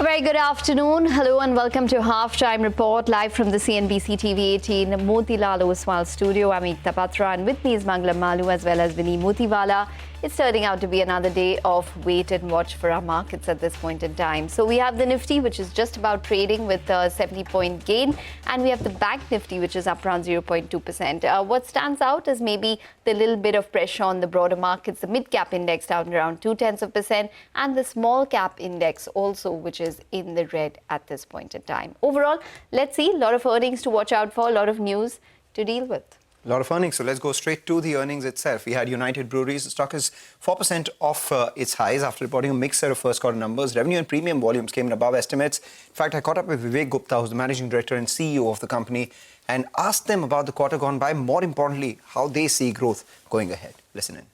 A very good afternoon. Hello and welcome to Halftime Report live from the CNBC-TV18 Motilal Oswal studio. I'm Ekta Patra and with me is Mangalam Malu as well as Vinny Motiwala. It's turning out to be another day of wait and watch for our markets at this point in time. So we have the Nifty, which is just about trading with a 70-point gain. And we have the Bank Nifty, which is up around 0.2%. What stands out is maybe the little bit of pressure on the broader markets. The mid-cap index down around 0.2%. And the small-cap index also, which is in the red at this point in time. Overall, let's see. A lot of earnings to watch out for. A lot of news to deal with. A lot of earnings, so let's go straight to the earnings itself. We had United Breweries. The stock is 4% off its highs after reporting a mixed set of first quarter numbers. Revenue and premium volumes came in above estimates. In fact, I caught up with Vivek Gupta, who's the managing director and CEO of the company, and asked them about the quarter gone by, more importantly, how they see growth going ahead. Listen in.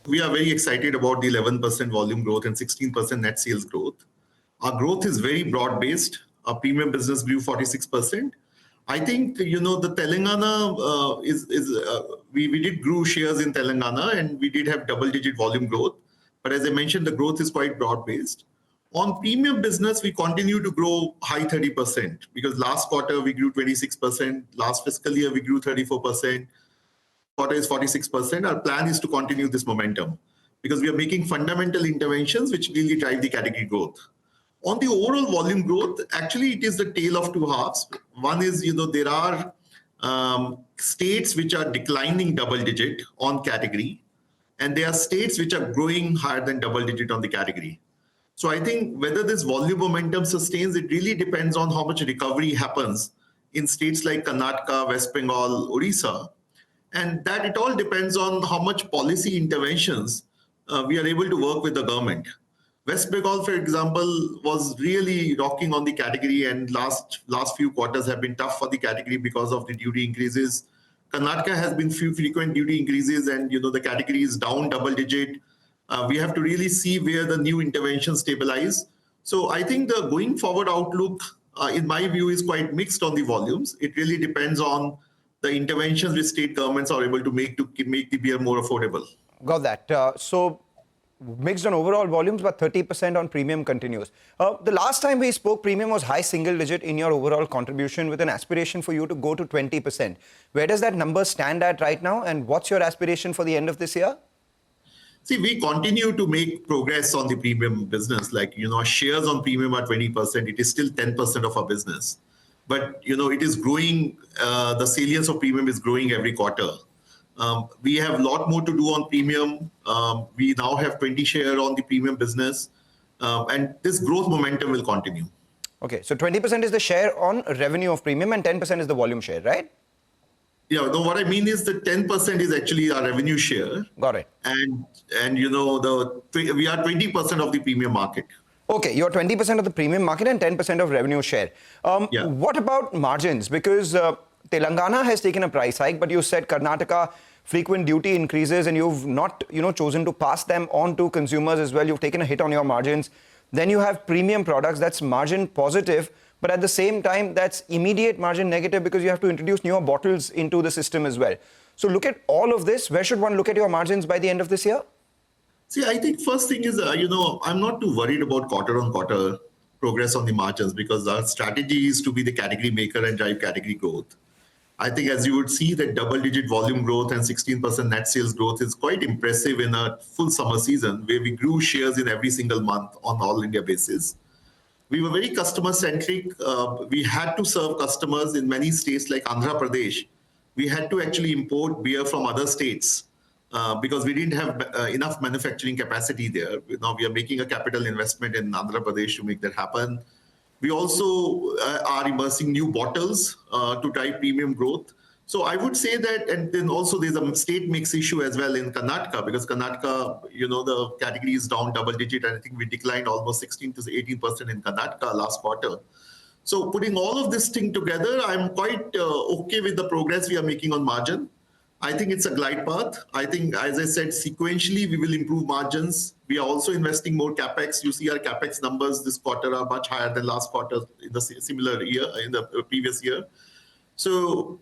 We are very excited about the 11% volume growth and 16% net sales growth. Our growth is very broad-based. Our premium business grew 46%. I think, the Telangana we did grow shares in Telangana and we did have double-digit volume growth. But as I mentioned, the growth is quite broad-based. On premium business, we continue to grow high 30% because last quarter we grew 26%. Last fiscal year, we grew 34%. Quarter is 46%. Our plan is to continue this momentum because we are making fundamental interventions which really drive the category growth. On the overall volume growth, actually, it is the tale of two halves. One is, there are states which are declining double-digit on category, and there are states which are growing higher than double-digit on the category. So I think whether this volume momentum sustains, it really depends on how much recovery happens in states like Karnataka, West Bengal, Odisha. And that it all depends on how much policy interventions we are able to work with the government. West Bengal, for example, was really rocking on the category, and last few quarters have been tough for the category because of the duty increases. Karnataka has been few frequent duty increases, and the category is down double-digit. We have to really see where the new interventions stabilize. So I think the going forward outlook, in my view, is quite mixed on the volumes. It really depends on the interventions which state governments are able to make the beer more affordable. Got that. So mixed on overall volumes, but 30% on premium continues. The last time we spoke, premium was high single digit in your overall contribution with an aspiration for you to go to 20%. Where does that number stand at right now? And what's your aspiration for the end of this year? See, we continue to make progress on the premium business. Like, our shares on premium are 20%. It is still 10% of our business. But, it is growing. The salience of premium is growing every quarter. We have a lot more to do on premium. We now have 20 share on the premium business. And this growth momentum will continue. Okay, so 20% is the share on revenue of premium and 10% is the volume share, right? Yeah, no, what I mean is that 10% is actually our revenue share. Got it. And we are 20% of the premium market. Okay, you're 20% of the premium market and 10% of revenue share. Yeah. What about margins? Because Telangana has taken a price hike, but you said Karnataka frequent duty increases and you've not, chosen to pass them on to consumers as well. You've taken a hit on your margins. Then you have premium products that's margin positive, but at the same time, that's immediate margin negative because you have to introduce newer bottles into the system as well. So look at all of this. Where should one look at your margins by the end of this year? See, I think first thing is, I'm not too worried about quarter-on-quarter progress on the margins because our strategy is to be the category maker and drive category growth. I think as you would see that double-digit volume growth and 16% net sales growth is quite impressive in a full summer season where we grew shares in every single month on all India basis. We were very customer-centric. We had to serve customers in many states like Andhra Pradesh. We had to actually import beer from other states because we didn't have enough manufacturing capacity there. Now we are making a capital investment in Andhra Pradesh to make that happen. We also are immersing new bottles to drive premium growth. So I would say that, and then also there's a state mix issue as well in Karnataka because Karnataka, the category is down double digit and I think we declined almost 16 to 18% in Karnataka last quarter. So putting all of this thing together, I'm quite okay with the progress we are making on margin. I think it's a glide path. I think, as I said, sequentially, we will improve margins. We are also investing more CapEx. You see our CapEx numbers this quarter are much higher than last quarter in the similar year, in the previous year. So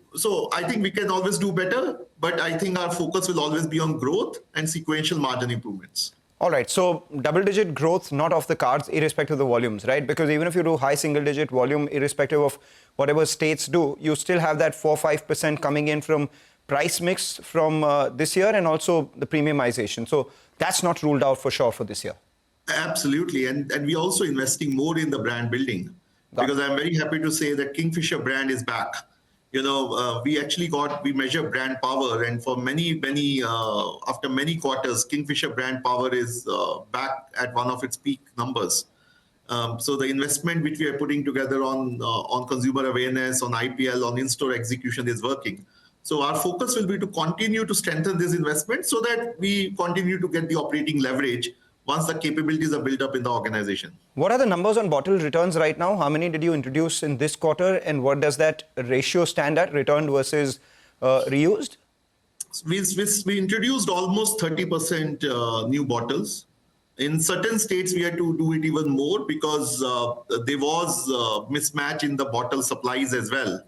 I think we can always do better, but I think our focus will always be on growth and sequential margin improvements. All right, so double-digit growth not off the cards, irrespective of the volumes, right? Because even if you do high single-digit volume, irrespective of whatever states do, you still have that 4-5% coming in from price mix from this year and also the premiumization. So that's not ruled out for sure for this year. Absolutely. And we're also investing more in the brand building because I'm very happy to say that Kingfisher brand is back. We measure brand power, and for after many quarters, Kingfisher brand power is back at one of its peak numbers. So the investment which we are putting together on consumer awareness, on IPL, on in-store execution is working. So our focus will be to continue to strengthen this investment so that we continue to get the operating leverage once the capabilities are built up in the organization. What are the numbers on bottle returns right now? How many did you introduce in this quarter? And what does that ratio stand at, returned versus reused? We introduced almost 30% new bottles. In certain states, we had to do it even more because there was mismatch in the bottle supplies as well.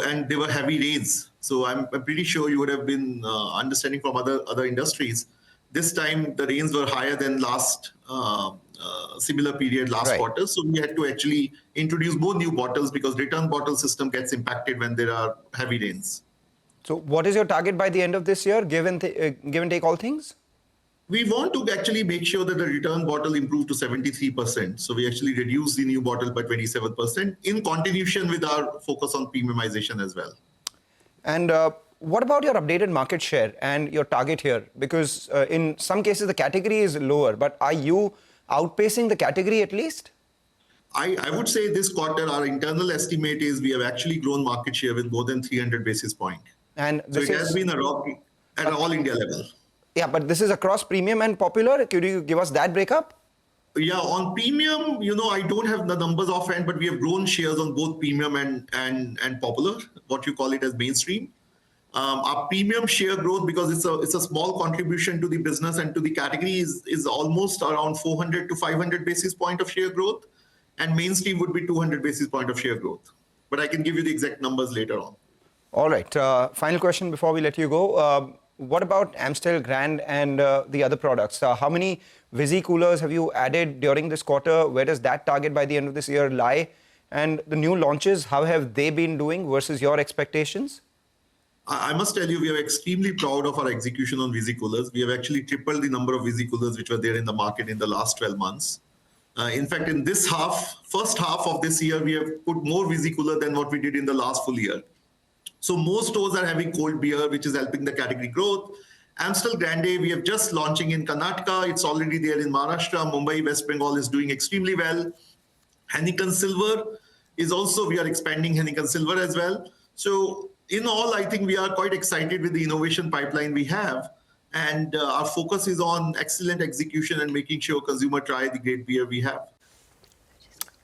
And they were heavy rains. So I'm pretty sure you would have been understanding from other industries. This time, the rains were higher than last similar period last quarter. So we had to actually introduce more new bottles because return bottle system gets impacted when there are heavy rains. So what is your target by the end of this year, give and take all things? We want to actually make sure that the return bottle improve to 73%. So we actually reduce the new bottle by 27% in continuation with our focus on premiumization as well. And what about your updated market share and your target here? Because in some cases, the category is lower, but are you outpacing the category at least? I would say this quarter, our internal estimate is we have actually grown market share with more than 300 basis points. And so it has been a rock at an all India level. Yeah, but this is across premium and popular. Could you give us that breakup? Yeah, on premium, I don't have the numbers offhand, but we have grown shares on both premium and popular, what you call it as mainstream. Our premium share growth, because it's a small contribution to the business and to the category, is almost around 400 to 500 basis point of share growth, and mainstream would be 200 basis point of share growth. But I can give you the exact numbers later on. All right. Final question before we let you go. What about Amstel Grand and the other products? How many Visi coolers have you added during this quarter? Where does that target by the end of this year lie? And the new launches, how have they been doing versus your expectations? I must tell you, we are extremely proud of our execution on Visi coolers. We have actually tripled the number of Visi coolers which were there in the market in the last 12 months. In fact, in this first half of this year, we have put more Visi cooler than what we did in the last full year. So most stores are having cold beer, which is helping the category growth. Amstel Grande, we are just launching in Karnataka. It's already there in Maharashtra. Mumbai, West Bengal is doing extremely well. Heineken Silver is also, we are expanding Heineken Silver as well. So in all, I think we are quite excited with the innovation pipeline we have. And our focus is on excellent execution and making sure consumer try the great beer we have.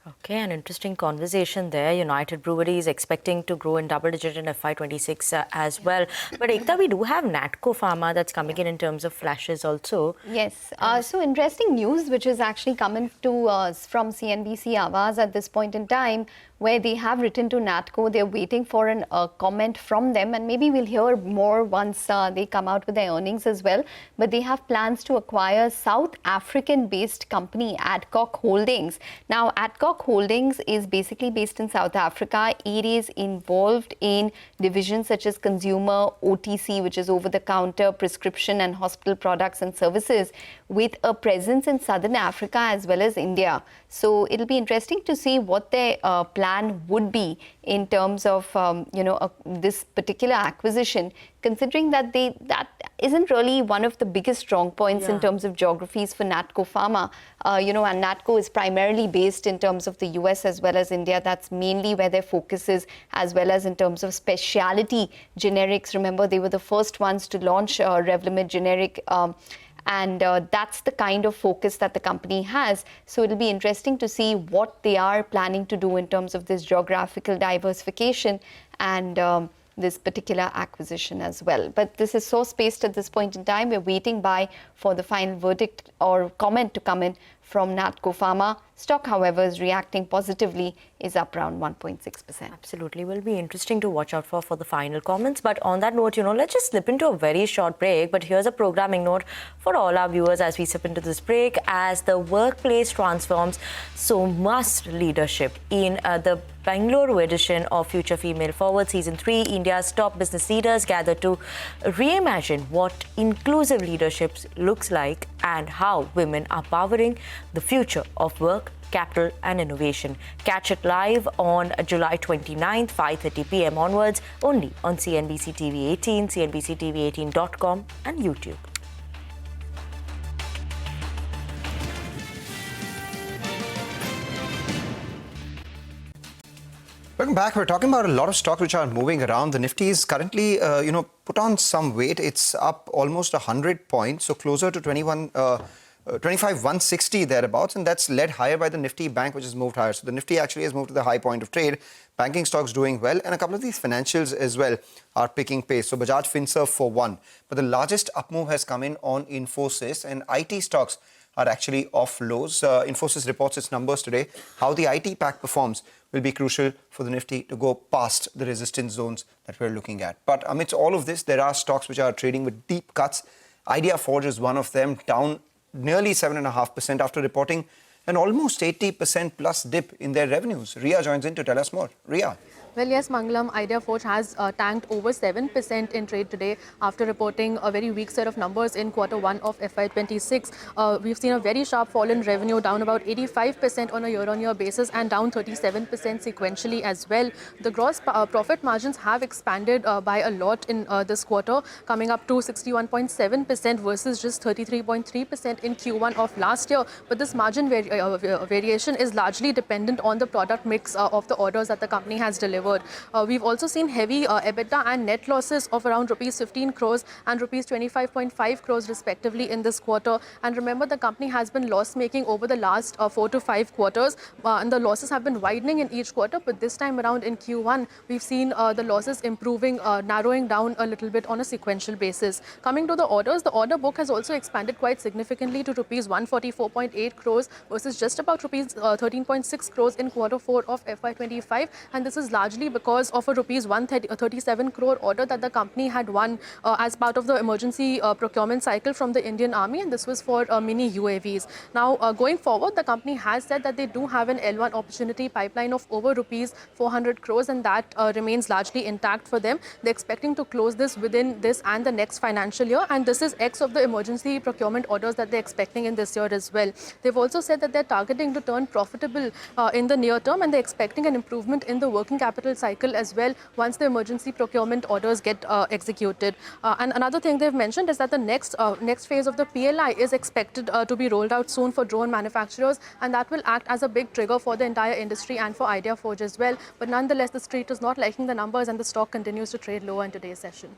Okay, an interesting conversation there. United Brewery is expecting to grow in double digit in FY26 as well. But Ekta, we do have Natco Pharma that's coming in terms of flashes also. Yes. So interesting news which is actually coming to us from CNBC Awaaz at this point in time, where they have written to Natco. They're waiting for a comment from them, and maybe we'll hear more once they come out with their earnings as well. But they have plans to acquire South African-based company Adcock Holdings. Now, Adcock Holdings is basically based in South Africa. It is involved in divisions such as consumer, OTC, which is over-the-counter prescription and hospital products and services, with a presence in Southern Africa as well as India. So it'll be interesting to see what their plan would be in terms of this particular acquisition, considering that that isn't really one of the biggest strong points in terms of geographies for Natco Pharma. And Natco is primarily based in terms of the US as well as India. That's mainly where their focus is, as well as in terms of specialty generics. Remember, they were the first ones to launch Revlimid generic. And that's the kind of focus that the company has. So it'll be interesting to see what they are planning to do in terms of this geographical diversification and this particular acquisition as well. But this is so spaced at this point in time. We're waiting for the final verdict or comment to come in from Natco Pharma. Stock, however, is reacting positively is up around 1.6%. Absolutely. Will be interesting to watch out for the final comments. But on that note, let's just slip into a very short break. But here's a programming note for all our viewers as we slip into this break. As the workplace transforms, so must leadership. In the Bangalore edition of Future Female Forward Season 3, India's top business leaders gather to reimagine what inclusive leadership looks like and how women are powering the future of work, capital and innovation. Catch it live on July 29th, 5:30 p.m. onwards, only on CNBC-TV18, CNBC-TV18.com and YouTube. Welcome back. We're talking about a lot of stocks which are moving around. The Nifty is currently, put on some weight. It's up almost 100 points, so closer to 25,160 thereabouts, and that's led higher by the Nifty Bank, which has moved higher. So the Nifty actually has moved to the high point of trade. Banking stocks doing well, and a couple of these financials as well are picking pace. So Bajaj Finserv for one. But the largest up move has come in on Infosys, and IT stocks are actually off lows. Infosys reports its numbers today. How the IT pack performs will be crucial for the Nifty to go past the resistance zones that we're looking at. But amidst all of this, there are stocks which are trading with deep cuts. Idea Forge is one of them, down nearly 7.5% after reporting an almost 80% plus dip in their revenues. Ria joins in to tell us more. Ria. Well, yes, Mangalam, Idea Forge has tanked over 7% in trade today after reporting a very weak set of numbers in Q1 of FY26. We've seen a very sharp fall in revenue, down about 85% on a year-on-year basis and down 37% sequentially as well. The gross profit margins have expanded by a lot in this quarter, coming up to 61.7% versus just 33.3% in Q1 of last year. But this margin variation is largely dependent on the product mix of the orders that the company has delivered. We've also seen heavy EBITDA and net losses of around rupees 15 crores and rupees 25.5 crores respectively in this quarter. And remember, the company has been loss-making over the last 4 to 5 quarters, and the losses have been widening in each quarter. But this time around in Q1, we've seen the losses improving, narrowing down a little bit on a sequential basis. Coming to the orders, the order book has also expanded quite significantly to rupees 144.8 crores versus just about rupees 13.6 crores in Q4 of FY25, and this is largely because of a rupees 137 crore order that the company had won as part of the emergency procurement cycle from the Indian Army, and this was for mini UAVs. Now, going forward, the company has said that they do have an L1 opportunity pipeline of over rupees 400 crores, and that remains largely intact for them. They're expecting to close this within this and the next financial year, and this is X of the emergency procurement orders that they're expecting in this year as well. They've also said that they're targeting to turn profitable in the near term, and they're expecting an improvement in the working capital cycle as well once the emergency procurement orders get executed. And another thing they've mentioned is that the next phase of the PLI is expected to be rolled out soon for drone manufacturers, and that will act as a big trigger for the entire industry and for Idea Forge as well. But nonetheless, the street is not liking the numbers, and the stock continues to trade lower in today's session.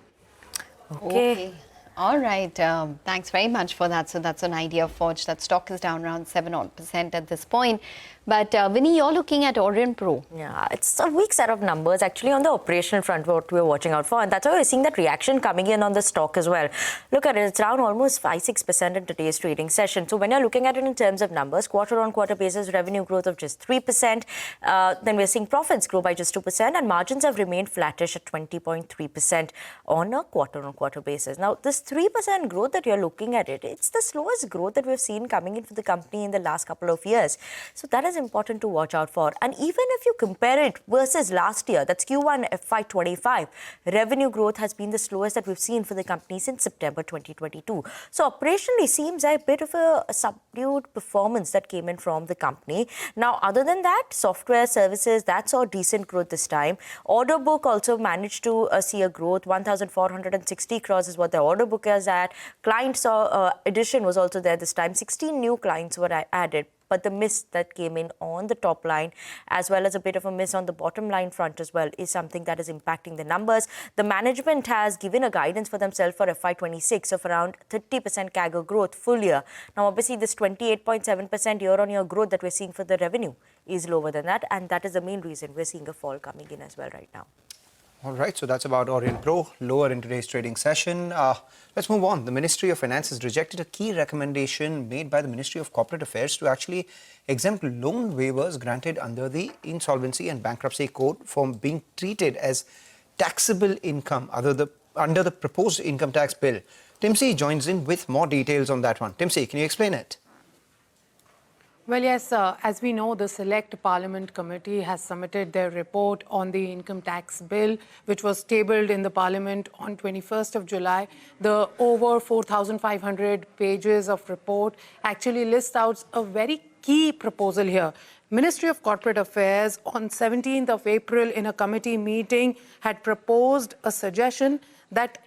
Okay. All right. Thanks very much for that. So that's an Idea Forge. That stock is down around 7% at this point. But Vinny, you're looking at Orient Pro. Yeah, it's a weak set of numbers actually on the operational front, what we're watching out for. And that's why we're seeing that reaction coming in on the stock as well. Look at it, it's down almost 5-6% in today's trading session. So when you're looking at it in terms of numbers, quarter-on-quarter basis, revenue growth of just 3%. Then we're seeing profits grow by just 2%, and margins have remained flattish at 20.3% on a quarter-on-quarter basis. Now, this 3% growth that you're looking at it's the slowest growth that we've seen coming in for the company in the last couple of years. So that is important to watch out for. And even if you compare it versus last year, that's Q1 FY25, revenue growth has been the slowest that we've seen for the company since September 2022. So operationally seems a bit of a subdued performance that came in from the company. Now, other than that, software services, that saw decent growth this time. Order book also managed to see a growth. 1,460 crores is what the order book is at. Client addition was also there this time. 16 new clients were added. But the miss that came in on the top line, as well as a bit of a miss on the bottom line front as well, is something that is impacting the numbers. The management has given a guidance for themselves for FY26 of around 30% CAGR growth full year. Now, obviously, this 28.7% year-on-year growth that we're seeing for the revenue is lower than that, and that is the main reason we're seeing a fall coming in as well right now. All right, so that's about Orient Pro, lower in today's trading session. Let's move on. The Ministry of Finance has rejected a key recommendation made by the Ministry of Corporate Affairs to actually exempt loan waivers granted under the Insolvency and Bankruptcy Code from being treated as taxable income under the proposed income tax bill. Timsy joins in with more details on that one. Timsy, can you explain it? Well, yes, as we know, the Select Parliament Committee has submitted their report on the income tax bill, which was tabled in the Parliament on 21st of July. The over 4,500 pages of report actually lists out a very key proposal here. Ministry of Corporate Affairs on 17th of April in a committee meeting had proposed a suggestion that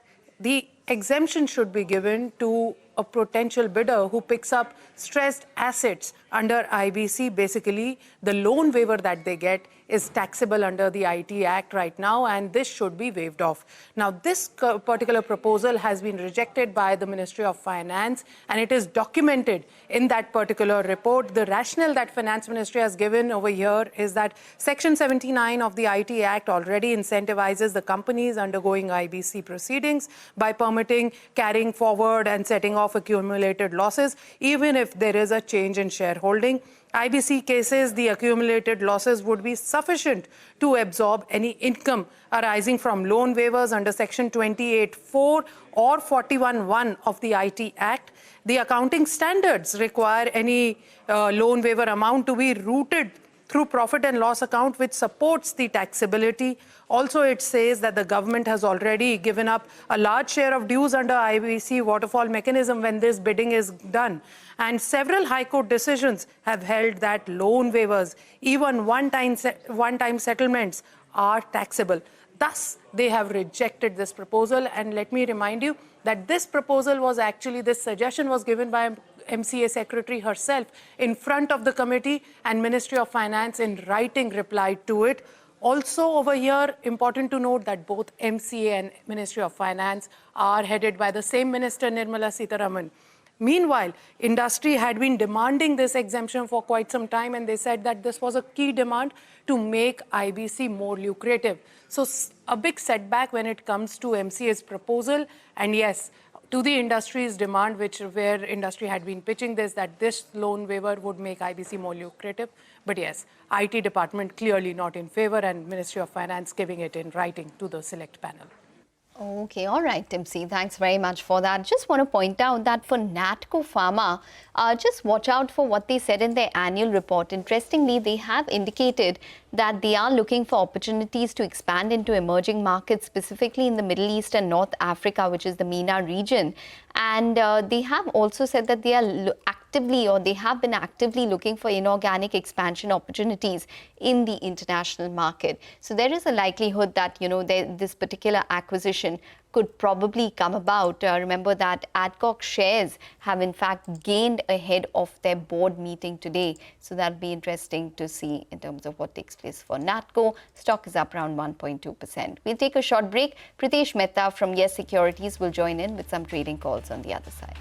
the exemption should be given to a potential bidder who picks up stressed assets under IBC. Basically, the loan waiver that they get is taxable under the IT Act right now, and this should be waived off. Now, this particular proposal has been rejected by the Ministry of Finance, and it is documented in that particular report. The rationale that Finance Ministry has given over here is that Section 79 of the IT Act already incentivizes the companies undergoing IBC proceedings by permitting carrying forward and setting off accumulated losses, even if there is a change in shareholding. IBC cases, the accumulated losses would be sufficient to absorb any income arising from loan waivers under Section 28(4) or 41(1) of the IT Act. The accounting standards require any loan waiver amount to be routed through profit and loss account, which supports the taxability. Also, it says that the government has already given up a large share of dues under IBC waterfall mechanism when this bidding is done. And several High Court decisions have held that loan waivers, even one-time settlements, are taxable. Thus, they have rejected this proposal. And let me remind you that this proposal was actually, this suggestion was given by MCA Secretary herself in front of the committee, and Ministry of Finance in writing replied to it. Also over here, important to note that both MCA and Ministry of Finance are headed by the same Minister, Nirmala Sitharaman. Meanwhile, industry had been demanding this exemption for quite some time, and they said that this was a key demand to make IBC more lucrative. So a big setback when it comes to MCA's proposal. And yes, to the industry's demand, where industry had been pitching this, that this loan waiver would make IBC more lucrative. But yes, IT department clearly not in favor, and Ministry of Finance giving it in writing to the select panel. Okay, all right, Timsy, thanks very much for that. Just want to point out that for Natco Pharma, just watch out for what they said in their annual report. Interestingly, they have indicated that they are looking for opportunities to expand into emerging markets, specifically in the Middle East and North Africa, which is the MENA region. And they have also said that they are they have been actively looking for inorganic expansion opportunities in the international market. So there is a likelihood that, this particular acquisition could probably come about. Remember that Adcock shares have in fact gained ahead of their board meeting today. So that'll be interesting to see in terms of what takes place for Natco. Stock is up around 1.2%. We'll take a short break. Pritesh Mehta from Yes Securities will join in with some trading calls on the other side.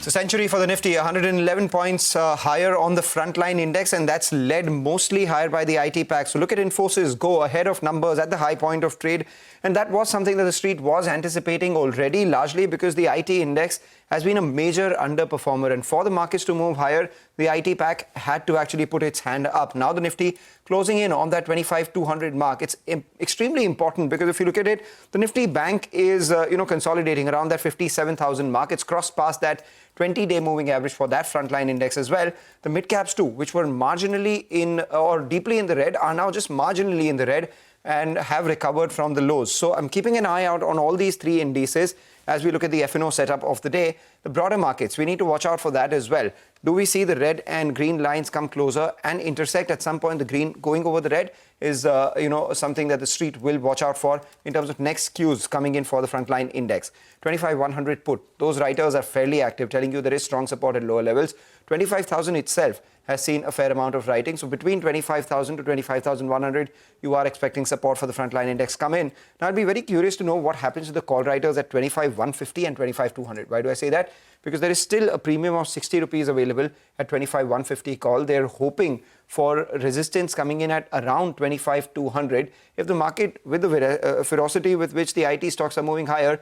So century for the Nifty, 111 points higher on the frontline index, and that's led mostly higher by the IT pack. So look at Infosys go ahead of numbers at the high point of trade, and that was something that the street was anticipating already, largely because the IT index has been a major underperformer, and for the markets to move higher, the IT pack had to actually put its hand up. Now the Nifty closing in on that 25,200 mark. It's extremely important because if you look at it, the Nifty bank is consolidating around that 57,000 mark. It's crossed past that 20-day moving average for that frontline index as well. The mid caps too, which were marginally in or deeply in the red, are now just marginally in the red and have recovered from the lows. So I'm keeping an eye out on all these three indices as we look at the F&O setup of the day. The broader markets, we need to watch out for that as well. Do we see the red and green lines come closer and intersect at some point? The green going over the red is something that the street will watch out for in terms of next cues coming in for the frontline index. 25,100 put. Those writers are fairly active, telling you there is strong support at lower levels. 25,000 itself has seen a fair amount of writing. So between 25,000 to 25,100, you are expecting support for the frontline index come in. Now, I'd be very curious to know what happens to the call writers at 25,150 and 25,200. Why do I say that? Because there is still a premium of 60 rupees available at 25,150 call. They're hoping for resistance coming in at around 25,200. If the market, with the ferocity with which the IT stocks are moving higher,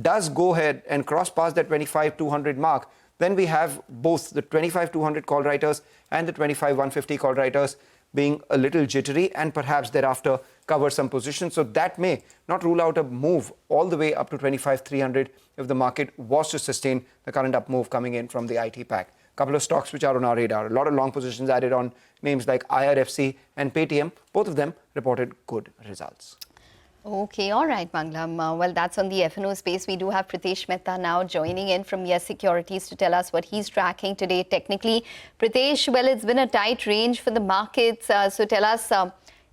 does go ahead and cross past that 25,200 mark, then we have both the 25,200 call writers and the 25,150 call writers being a little jittery and perhaps thereafter cover some positions. So that may not rule out a move all the way up to 25,300 if the market was to sustain the current up move coming in from the IT pack. Couple of stocks which are on our radar. A lot of long positions added on names like IRFC and Paytm. Both of them reported good results. Okay, all right, Manglam. Well, that's on the F&O space. We do have Pritesh Mehta now joining in from Yes Securities to tell us what he's tracking today technically. Pritesh, well, it's been a tight range for the markets. So tell us,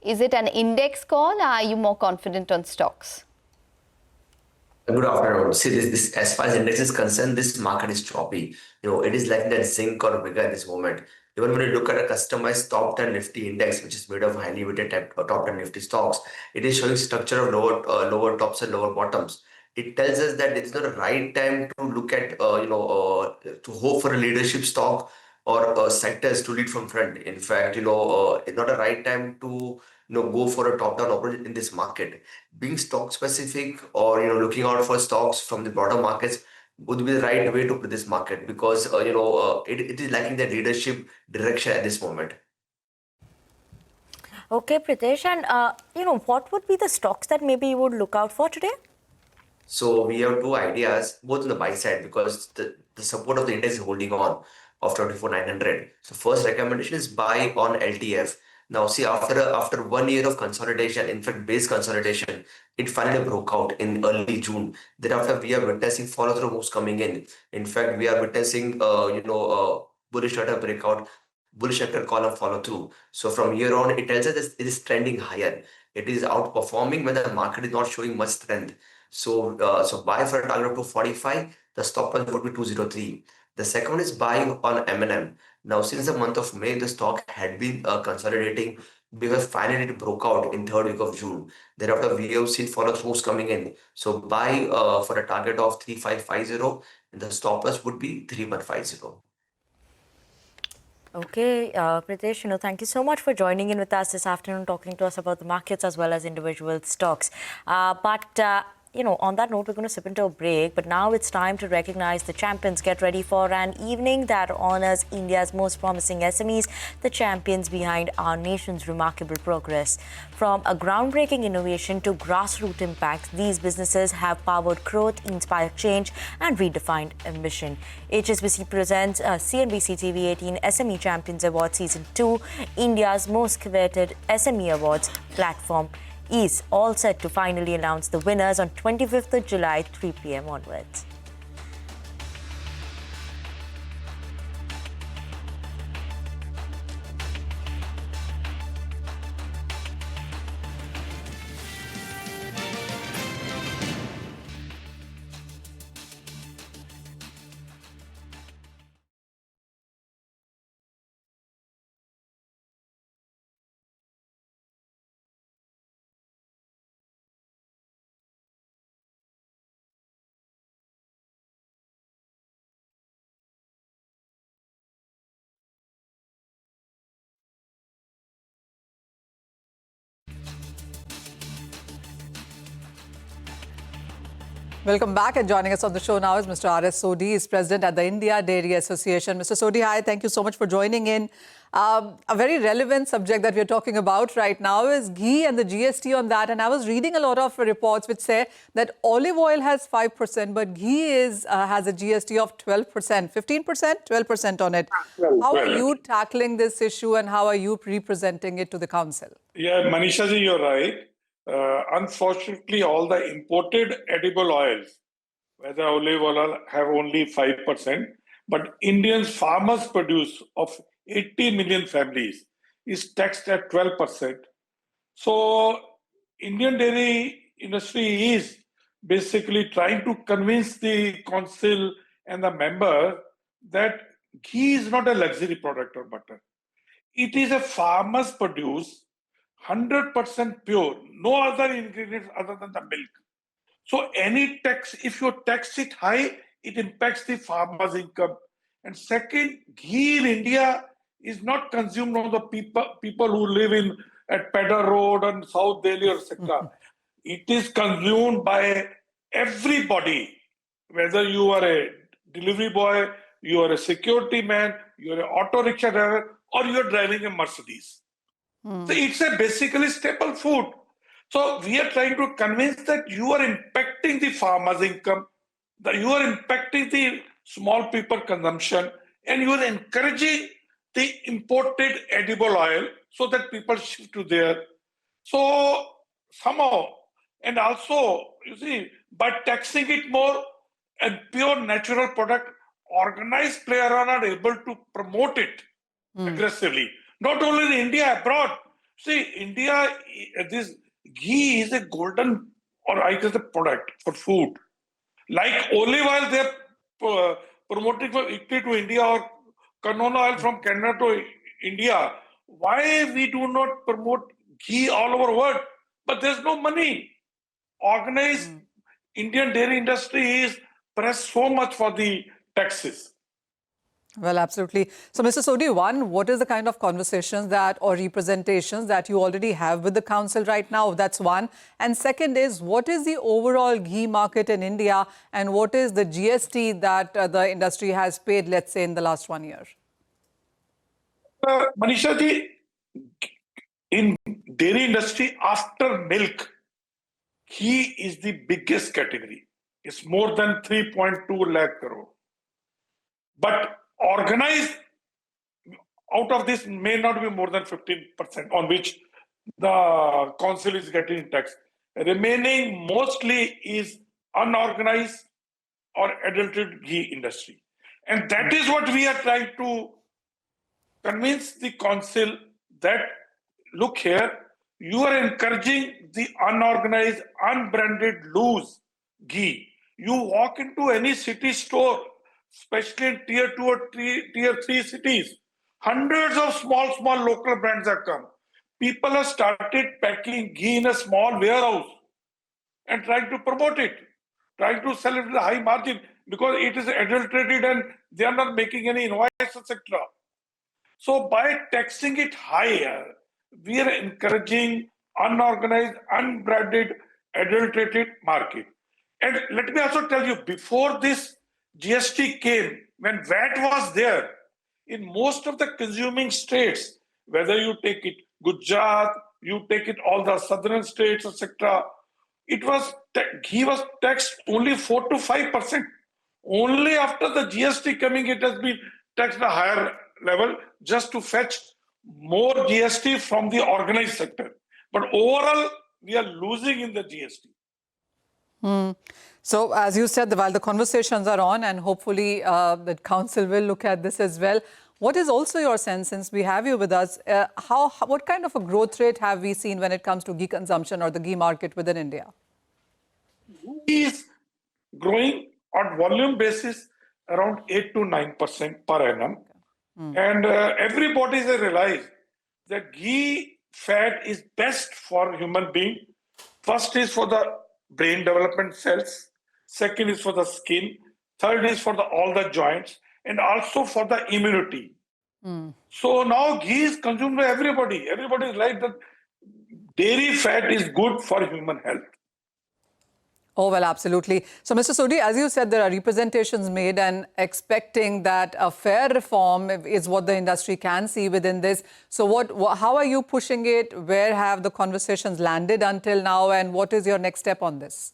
is it an index call or are you more confident on stocks? Good afternoon. See, this as far as index is concerned, this market is choppy. It is like that zinc or bigger at this moment. Even when you look at a customized top 10 Nifty index, which is made of highly weighted top 10 Nifty stocks, it is showing structure of lower tops and lower bottoms. It tells us that it's not the right time to look at, to hope for a leadership stock or sectors to lead from front. In fact, it's not a right time to go for a top-down approach in this market. Being stock specific or looking out for stocks from the broader markets would be the right way to put this market because it is lacking the leadership direction at this moment. Okay, Pritesh, and what would be the stocks that maybe you would look out for today? So we have two ideas, both on the buy side, because the support of the index is holding on of 24,900. So first recommendation is buy on LTF. Now see, after 1 year of consolidation, in fact base consolidation, it finally broke out in early June. Thereafter, we are witnessing follow-through moves coming in. In fact, we are witnessing bullish data breakout, bullish sector column follow through. So from here on, it tells us that it is trending higher. It is outperforming when the market is not showing much strength. So buy for a target of 245. The stop loss would be 203. The second one is buying on M&M. Now, since the month of May, the stock had been consolidating because finally it broke out in third week of June. Thereafter, we have seen follow-throughs coming in. So buy for a target of 3550, and the stop loss would be 3150. Okay, Pritesh, thank you so much for joining in with us this afternoon, talking to us about the markets as well as individual stocks. On that note, we're going to slip into a break, but now it's time to recognize the champions. Get ready for an evening that honors India's most promising SMEs, the champions behind our nation's remarkable progress. From a groundbreaking innovation to grassroots impact, these businesses have powered growth, inspired change, and redefined ambition. HSBC presents CNBC-TV18 SME Champions Award Season 2, India's most coveted SME awards platform. Is all set to finally announce the winners on 25th of July, 3 p.m. onwards. Welcome back, and joining us on the show now is Mr. R.S. Sodhi. He's president at the India Dairy Association. Mr. Sodhi, hi, thank you so much for joining in. A very relevant subject that we're talking about right now is ghee and the GST on that. And I was reading a lot of reports which say that olive oil has 5%, but ghee has a GST of 12%, 15%, 12% on it. How are you tackling this issue and how are you representing it to the council? Yeah, Manisha ji, you're right. Unfortunately, all the imported edible oils, whether olive oil, have only 5%, But Indians farmers produce of 80 million families is taxed at 12%. So Indian dairy industry is basically trying to convince the council and the member that ghee is not a luxury product or butter. It is a farmer's produce, 100% pure, no other ingredients other than the milk. So any tax, if you tax it high, it impacts the farmer's income. And second, ghee in India is not consumed on the people who live in at Pedder Road and South Delhi or etc. It is consumed by everybody, whether you are a delivery boy, you are a security man, you are an auto rickshaw driver, or you are driving a Mercedes. So it's a basically staple food. So we are trying to convince that you are impacting the farmer's income, that you are impacting the small people consumption, and you are encouraging the imported edible oil so that people shift to there. So somehow, and also, you see, by taxing it more, a pure natural product, organized players are not able to promote it aggressively. Not only in India, abroad. See, India, this ghee is a golden, or I guess, a product for food. Like olive oil, they're promoting from Italy to India, or canola oil from Canada to India. Why we do not promote ghee all over the world? But there's no money. Organized Indian dairy industry is pressed so much for the taxes. Well, absolutely. So, Mr. Sodhi, one, what is the kind of conversations that or representations that you already have with the council right now? That's one. And second is, what is the overall ghee market in India and what is the GST that the industry has paid, let's say, in the last 1 year? Manisha ji, in dairy industry, after milk, ghee is the biggest category. It's more than 3.2 lakh crore. But organized, out of this may not be more than 15% on which the council is getting taxed. Remaining mostly is unorganized or adulterated ghee industry. And that is what we are trying to convince the council that, look here, you are encouraging the unorganized, unbranded loose ghee. You walk into any city store, especially in tier 2 or tier 3 cities, hundreds of small local brands have come. People have started packing ghee in a small warehouse and trying to promote it, trying to sell it with a high margin because it is adulterated and they are not making any invoice, etc. So by taxing it higher, we are encouraging unorganized, unbranded, adulterated market. And let me also tell you, before this GST came, when VAT was there, in most of the consuming states, whether you take it Gujarat, you take it all the southern states, etc., ghee was taxed only 4 to 5%. Only after the GST coming, it has been taxed at a higher level just to fetch more GST from the organized sector. But overall, we are losing in the GST. So, as you said, while the conversations are on and hopefully the council will look at this as well, what is also your sense, since we have you with us, what kind of a growth rate have we seen when it comes to ghee consumption or the ghee market within India? Ghee is growing on volume basis around 8 to 9% per annum. And everybody has realized that ghee fat is best for human being. First is for the brain development cells. Second is for the skin. Third is for all the joints and also for the immunity. So now ghee is consumed by everybody. Everybody is like that dairy fat is good for human health. Oh, well, absolutely. So, Mr. Sodhi, as you said, there are representations made and expecting that a fair reform is what the industry can see within this. So, how are you pushing it? Where have the conversations landed until now? And what is your next step on this?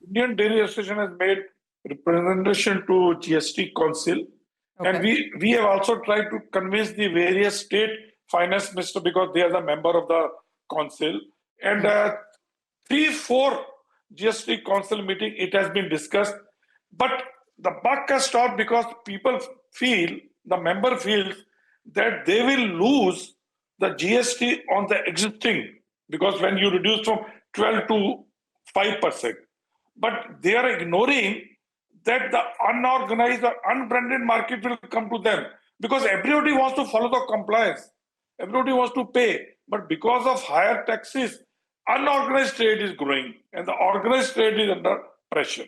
Indian Dairy Association has made representation to GST Council. Okay. And we have also tried to convince the various state finance minister because they are the member of the council. And 3-4 GST council meeting, it has been discussed. But the buck has stopped because people feel, the member feels that they will lose the GST on the existing, because when you reduce from 12 to 5%, but they are ignoring that the unorganized or unbranded market will come to them, because everybody wants to follow the compliance, everybody wants to pay, but because of higher taxes, unorganized trade is growing and the organized trade is under pressure.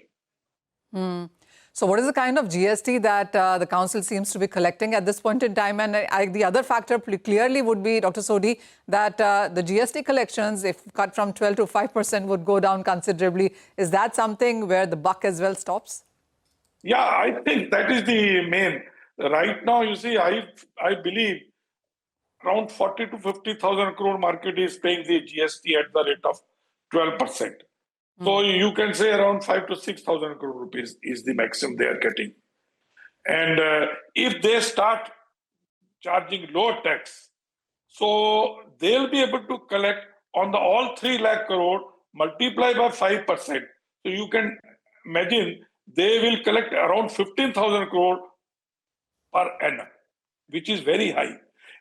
So what is the kind of GST that the council seems to be collecting at this point in time? And the other factor clearly would be, Dr. Sodhi, that the GST collections, if cut from 12 to 5%, would go down considerably. Is that something where the buck as well stops? Yeah, I think that is the main. Right now, you see, I believe around 40 to 50,000 crore market is paying the GST at the rate of 12%. So you can say around 5 to 6,000 crore rupees is the maximum they are getting. And if they start charging low tax, so they'll be able to collect on the all 3 lakh crore, multiply by 5%. So you can imagine they will collect around 15,000 crore per annum, which is very high.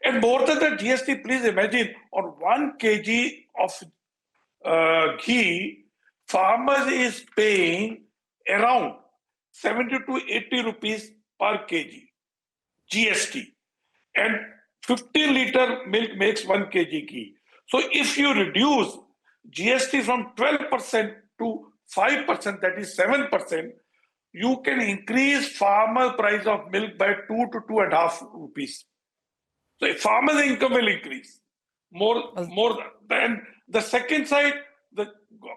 And more than the GST, please imagine on 1 kg of ghee, farmers is paying around 70 to 80 rupees per kg GST, and 15-liter milk makes 1 kg ghee. So if you reduce GST from 12% to 5%, that is 7%, you can increase farmer price of milk by 2 to 2.5 rupees. So farmer's income will increase more than the second side. The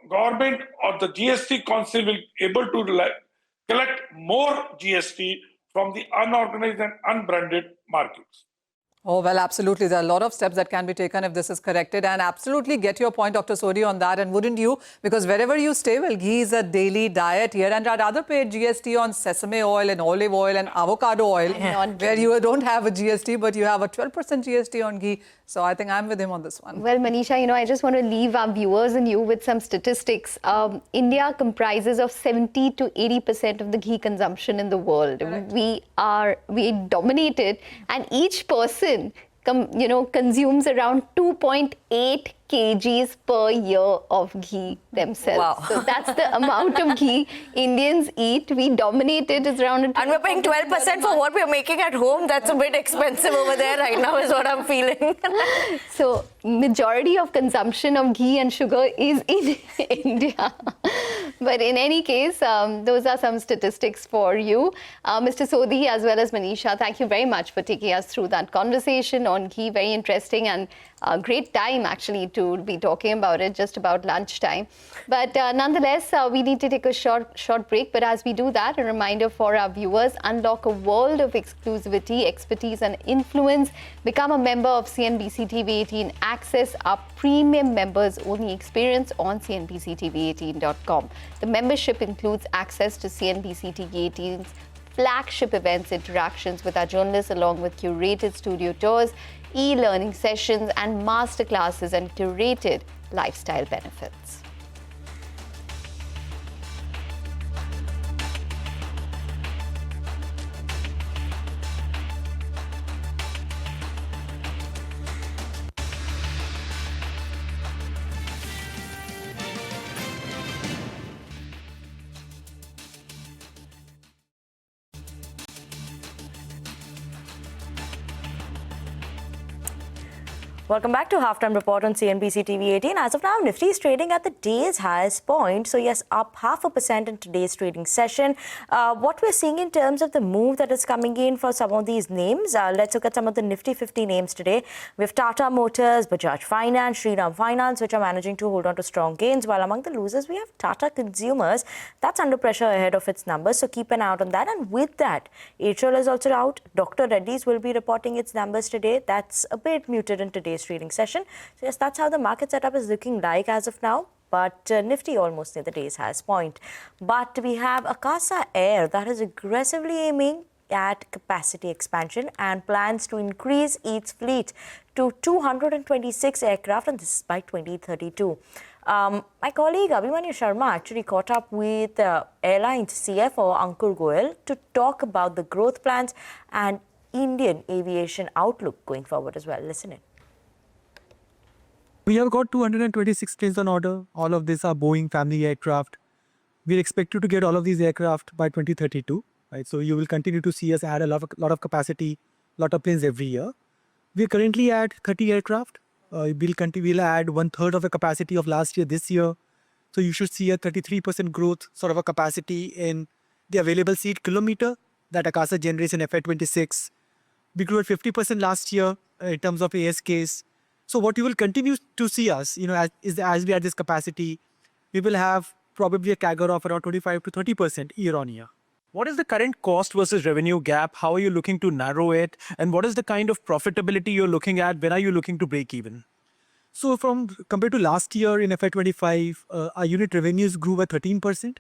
government or the GST council will able to collect more GST from the unorganized and unbranded markets. Oh, well, absolutely. There are a lot of steps that can be taken if this is corrected. And absolutely get your point, Dr. Sodhi, on that. And wouldn't you? Because wherever you stay, well, ghee is a daily diet here. And I'd rather pay GST on sesame oil and olive oil and avocado oil, where you don't have a GST, but you have a 12% GST on ghee. So I think I'm with him on this one. Well, Manisha, I just want to leave our viewers and you with some statistics. India comprises of 70 to 80% of the ghee consumption in the world. Correct. We dominate it, and each person consumes around 2.8 kgs per year of ghee themselves. Wow. So that's the amount of ghee Indians eat. We dominate it. It's around... And we're paying 12% for what we're making at home. That's a bit expensive over there right now is what I'm feeling. So majority of consumption of ghee and sugar is in India. But in any case, those are some statistics for you. Mr. Sodhi as well as Manisha, thank you very much for taking us through that conversation on ghee. Very interesting and great time actually to be talking about it, just about lunchtime. But nonetheless, we need to take a short break. But as we do that, a reminder for our viewers, unlock a world of exclusivity, expertise and influence. Become a member of CNBC-TV18. Access our premium members only experience on CNBC-TV18.com. The membership includes access to CNBC-TV18's flagship events, interactions with our journalists, along with curated studio tours, e-learning sessions and masterclasses and curated lifestyle benefits. Welcome back to Halftime Report on CNBC TV18. As of now, Nifty is trading at the day's highest point. So yes, up 0.5% in today's trading session. What we're seeing in terms of the move that is coming in for some of these names, let's look at some of the Nifty 50 names today. We have Tata Motors, Bajaj Finance, Shriram Finance, which are managing to hold on to strong gains. While among the losers, we have Tata Consumers. That's under pressure ahead of its numbers. So keep an eye out on that. And with that, HL is also out. Dr. Reddy's will be reporting its numbers today. That's a bit muted in today's trading session. So yes, that's how the market setup is looking like as of now. But Nifty almost near the day's highest point. But we have Akasa Air that is aggressively aiming at capacity expansion and plans to increase its fleet to 226 aircraft, and this is by 2032. My colleague Abhimanyu Sharma actually caught up with Airlines CFO Ankur Goel to talk about the growth plans and Indian aviation outlook going forward as well. Listen in. We have got 226 planes on order. All of these are Boeing family aircraft. We're expected to get all of these aircraft by 2032. Right? So you will continue to see us add a lot of capacity, lot of planes every year. We're currently at 30 aircraft. We'll add 1/3 of the capacity of last year this year. So you should see a 33% growth sort of a capacity in the available seat kilometer that Akasa generates in FY26. We grew at 50% last year in terms of ASKs. So what you will continue to see us, as we add this capacity, we will have probably a CAGR of around 25 to 30% year on year. What is the current cost versus revenue gap? How are you looking to narrow it? And what is the kind of profitability you're looking at? When are you looking to break even? So compared to last year in FY25, our unit revenues grew by 13%.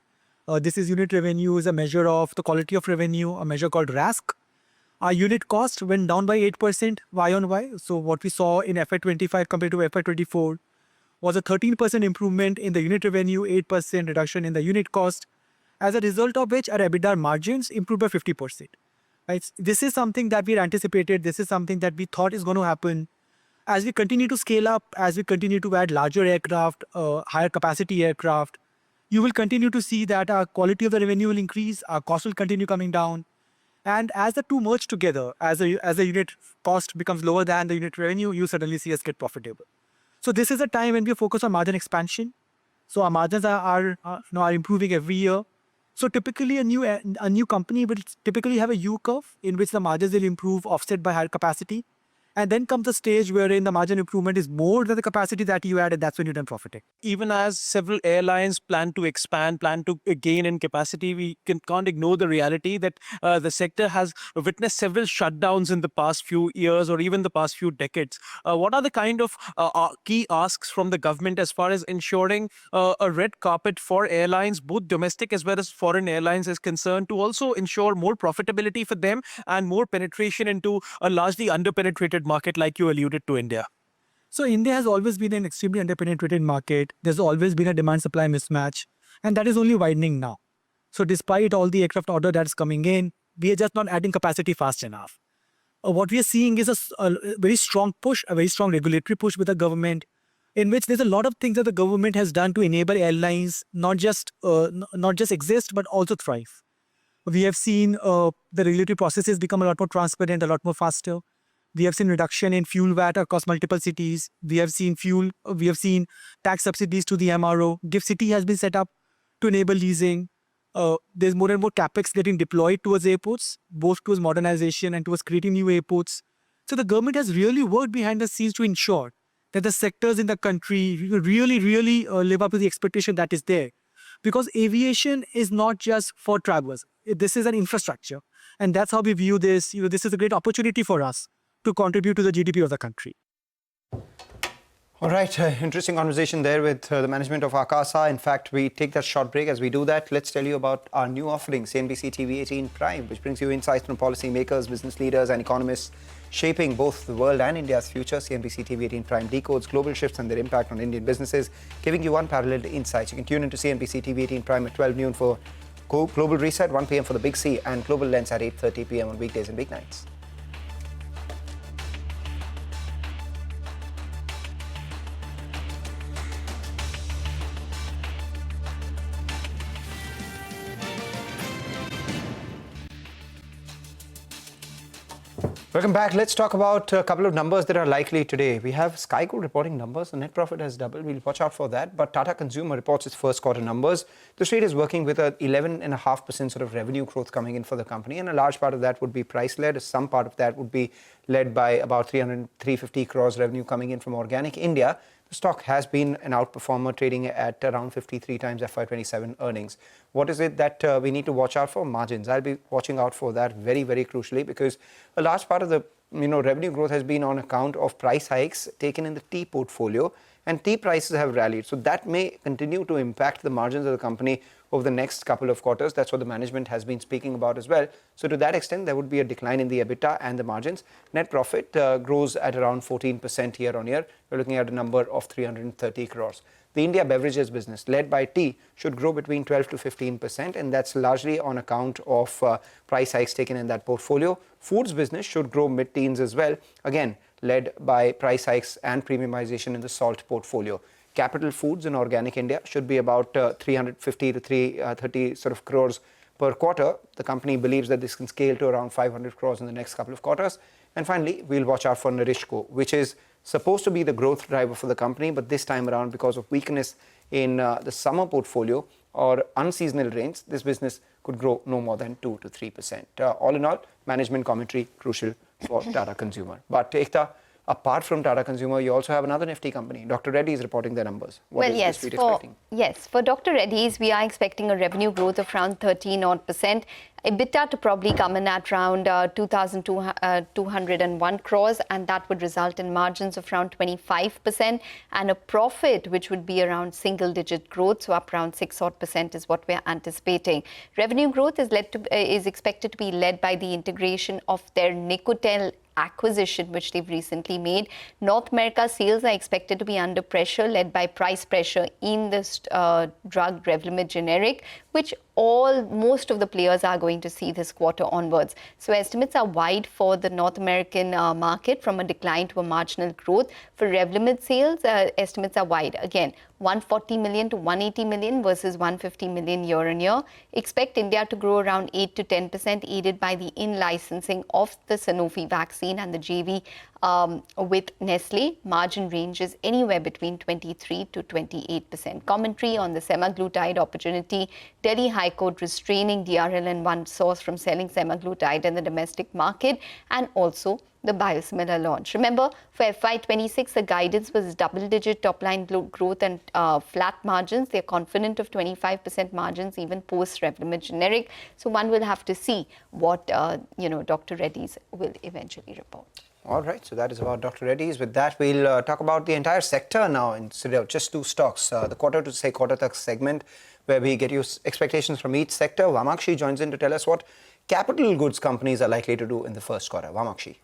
This is unit revenue is a measure of the quality of revenue, a measure called RASK. Our unit cost went down by 8% Y on Y. So what we saw in FY25 compared to FY24 was a 13% improvement in the unit revenue, 8% reduction in the unit cost, as a result of which our EBITDA margins improved by 50%. Right? This is something that we anticipated. This is something that we thought is going to happen. As we continue to scale up, as we continue to add larger aircraft, higher capacity aircraft, you will continue to see that our quality of the revenue will increase, our cost will continue coming down. And as the two merge together, as a unit cost becomes lower than the unit revenue, you suddenly see us get profitable. So this is a time when we focus on margin expansion. So our margins are improving every year. So typically a new company will typically have a U curve in which the margins will improve offset by higher capacity. And then comes a stage wherein the margin improvement is more than the capacity that you add, and that's when you're done profiting. Even as several airlines plan to expand, plan to gain in capacity, we can't ignore the reality that the sector has witnessed several shutdowns in the past few years or even the past few decades. What are the kind of key asks from the government as far as ensuring a red carpet for airlines, both domestic as well as foreign airlines is concerned, to also ensure more profitability for them and more penetration into a largely underpenetrated market like you alluded to India? So India has always been an extremely underpenetrated market. There's always been a demand-supply mismatch, and that is only widening now. So despite all the aircraft order that's coming in, we are just not adding capacity fast enough. What we are seeing is a very strong push, a very strong regulatory push with the government, in which there's a lot of things that the government has done to enable airlines not just exist, but also thrive. We have seen the regulatory processes become a lot more transparent, a lot more faster. We have seen reduction in fuel VAT across multiple cities. We have seen tax subsidies to the MRO. GIFT City has been set up to enable leasing. There's more and more capex getting deployed towards airports, both towards modernization and towards creating new airports. So the government has really worked behind the scenes to ensure that the sectors in the country really live up to the expectation that is there. Because aviation is not just for travelers. This is an infrastructure. And that's how we view this. This is a great opportunity for us to contribute to the GDP of the country. All right, interesting conversation there with the management of Akasa. In fact, we take that short break. As we do that, let's tell you about our new offering, CNBC-TV18 Prime, which brings you insights from policymakers, business leaders and economists shaping both the world and India's future. CNBC-TV18 Prime decodes global shifts and their impact on Indian businesses, giving you unparalleled insights. You can tune into CNBC-TV18 Prime at 12 noon for Global Reset, 1 p.m. for the Big C, and Global Lens at 8:30 p.m. on weekdays and weeknights. Welcome back. Let's talk about a couple of numbers that are likely today. We have SkyGo reporting numbers. The net profit has doubled. We'll watch out for that. But Tata Consumer reports its first quarter numbers. The street is working with an 11.5% sort of revenue growth coming in for the company. And a large part of that would be price-led. Some part of that would be led by about 350 crores revenue coming in from organic India. The stock has been an outperformer, trading at around 53 times FY27 earnings. What is it that we need to watch out for? Margins. I'll be watching out for that very, very crucially, because a large part of the revenue growth has been on account of price hikes taken in the tea portfolio, and tea prices have rallied. So that may continue to impact the margins of the company over the next couple of quarters. That's what the management has been speaking about as well. So to that extent, there would be a decline in the EBITDA and the margins. Net profit grows at around 14% year on year. We're looking at a number of 330 crores. The India beverages business, led by tea, should grow between 12 to 15%, and that's largely on account of price hikes taken in that portfolio. Foods business should grow mid-teens as well, again, led by price hikes and premiumization in the salt portfolio. Capital Foods in Organic India should be about 350 to 330 sort of crores per quarter. The company believes that this can scale to around 500 crores in the next couple of quarters. And finally, we'll watch out for Narishko, which is supposed to be the growth driver for the company, but this time around, because of weakness in the summer portfolio or unseasonal rains, this business could grow no more than 2 to 3%. All in all, management commentary crucial for Tata Consumer. But Ekta, apart from Tata Consumer, you also have another Nifty company. Dr. Reddy is reporting their numbers. What is the street expecting? For Dr. Reddy's, we are expecting a revenue growth of around 13% EBITDA to probably come in at around 2,201 crores, and that would result in margins of around 25% and a profit which would be around single-digit growth, so up around 6% is what we're anticipating. Revenue growth is expected to be led by the integration of their Nicotel acquisition, which they've recently made. North America sales are expected to be under pressure, led by price pressure in this drug Revlimid generic, which most of the players are going to see this quarter onwards. So estimates are wide for the North American market, from a decline to a marginal growth. For Revlimid sales, estimates are wide. Again, 140 million to 180 million versus 150 million year on year. Expect India to grow around 8 to 10%, aided by the in-licensing of the Sanofi vaccine and the JV with Nestle. Margin range is anywhere between 23 to 28%. Commentary on the semaglutide opportunity. Delhi High Court restraining DRL and one source from selling semaglutide in the domestic market, and also the biosimilar launch. Remember, for FY26, the guidance was double-digit top-line growth and flat margins. They're confident of 25% margins even post-Revlimid generic. So one will have to see what Dr. Reddy's will eventually report. All right, so that is about Dr. Reddy's. With that, we'll talk about the entire sector now instead of just two stocks. The quarter tak segment, where we get you expectations from each sector. Vamakshi joins in to tell us what capital goods companies are likely to do in the first quarter. Vamakshi.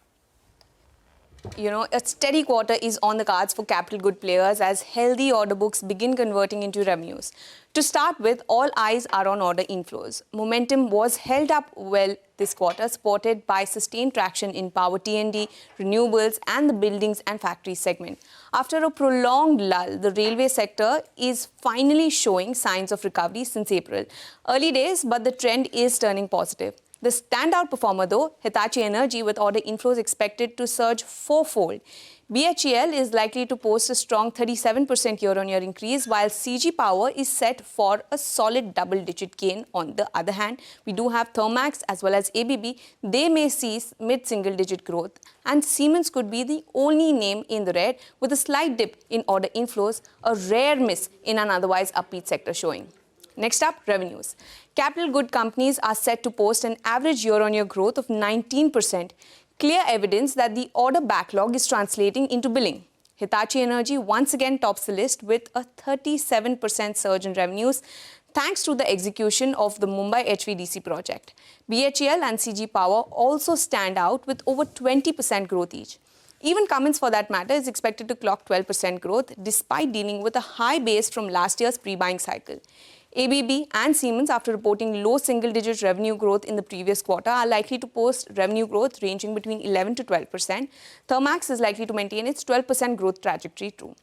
A steady quarter is on the cards for capital good players as healthy order books begin converting into revenues. To start with, all eyes are on order inflows. Momentum was held up well this quarter, supported by sustained traction in power T&D, renewables and the buildings and factories segment. After a prolonged lull, the railway sector is finally showing signs of recovery since April. Early days, but the trend is turning positive. The standout performer, though, Hitachi Energy, with order inflows expected to surge fourfold. BHEL is likely to post a strong 37% year-on-year increase, while CG Power is set for a solid double-digit gain. On the other hand, we do have Thermax as well as ABB. They may see mid-single-digit growth, and Siemens could be the only name in the red, with a slight dip in order inflows, a rare miss in an otherwise upbeat sector showing. Next up, revenues. Capital good companies are set to post an average year-on-year growth of 19%, clear evidence that the order backlog is translating into billing. Hitachi Energy once again tops the list with a 37% surge in revenues, thanks to the execution of the Mumbai HVDC project. BHEL and CG Power also stand out with over 20% growth each. Even Cummins, for that matter, is expected to clock 12% growth, despite dealing with a high base from last year's pre-buying cycle. ABB and Siemens, after reporting low single-digit revenue growth in the previous quarter, are likely to post revenue growth ranging between 11 to 12%. Thermax is likely to maintain its 12% growth trajectory too.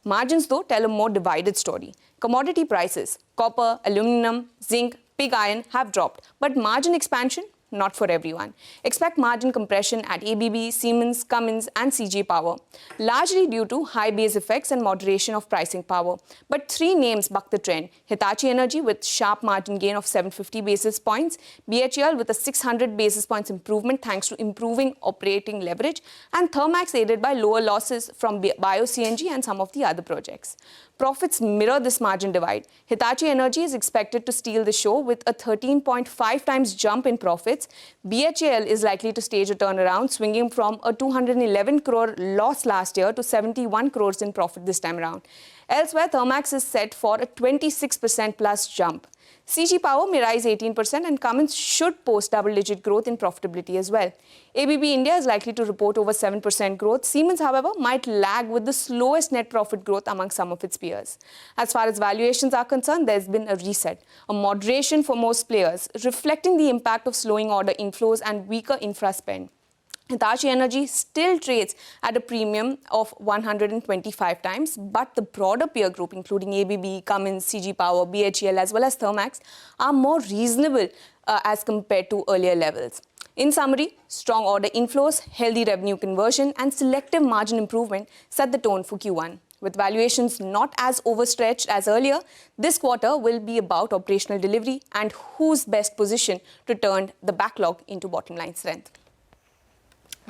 Margins, though, tell a more divided story. Commodity prices, copper, aluminum, zinc, pig iron have dropped, but margin expansion, not for everyone. Expect margin compression at ABB, Siemens, Cummins and CG Power, largely due to high base effects and moderation of pricing power. But three names buck the trend. Hitachi Energy with sharp margin gain of 750 basis points, BHEL with a 600 basis points improvement thanks to improving operating leverage, and Thermax aided by lower losses from bio-CNG and some of the other projects. Profits mirror this margin divide. Hitachi Energy is expected to steal the show with a 13.5 times jump in profits. BHEL is likely to stage a turnaround, swinging from a 211 crore loss last year to 71 crores in profit this time around. Elsewhere, Thermax is set for a 26% plus jump. CG Power may rise 18% and Cummins should post double-digit growth in profitability as well. ABB India is likely to report over 7% growth. Siemens, however, might lag with the slowest net profit growth among some of its peers. As far as valuations are concerned, there's been a reset, a moderation for most players, reflecting the impact of slowing order inflows and weaker infra spend. Hitachi Energy still trades at a premium of 125 times, but the broader peer group, including ABB, Cummins, CG Power, BHEL, as well as Thermax, are more reasonable as compared to earlier levels. In summary, strong order inflows, healthy revenue conversion, and selective margin improvement set the tone for Q1. With valuations not as overstretched as earlier, this quarter will be about operational delivery and who's best positioned to turn the backlog into bottom line strength.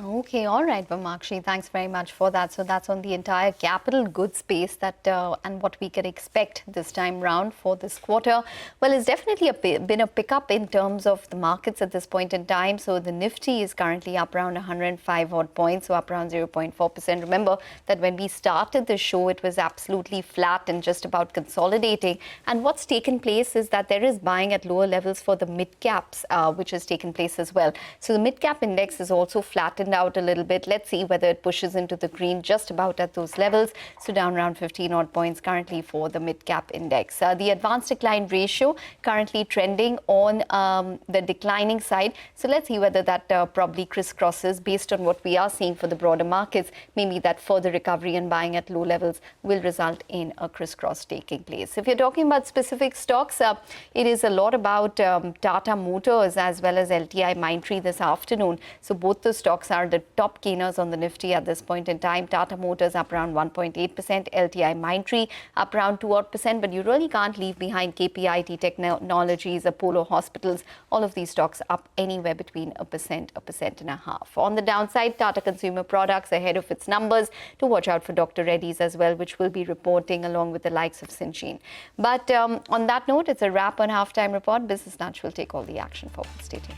Okay, all right, Vamakshi, thanks very much for that. So that's on the entire capital goods space that and what we can expect this time round for this quarter. Well, it's definitely been a pickup in terms of the markets at this point in time. So the Nifty is currently up around 105 odd points, so up around 0.4%. Remember that when we started the show, it was absolutely flat and just about consolidating. And what's taken place is that there is buying at lower levels for the mid caps, which has taken place as well. So the mid cap index is also flattened out a little bit. Let's see whether it pushes into the green just about at those levels. So down around 15 odd points currently for the mid cap index. The advanced decline ratio currently trending on the declining side. So let's see whether that probably crisscrosses based on what we are seeing for the broader markets. Maybe that further recovery and buying at low levels will result in a crisscross taking place. If you're talking about specific stocks, it is a lot about Tata Motors as well as LTI Mindtree this afternoon. So both the stocks are the top gainers on the Nifty at this point in time. Tata Motors up around 1.8%, LTI Mindtree up around 2 odd percent, but you really can't leave behind KPIT Technologies, Apollo Hospitals. All of these stocks up anywhere between 1%–1.5%. On the downside, Tata Consumer Products ahead of its numbers. To watch out for Dr. Reddy's as well, which will be reporting along with the likes of Syngene. But on that note, it's a wrap on Halftime Report. Business Lunch will take all the action forward. Stay tuned.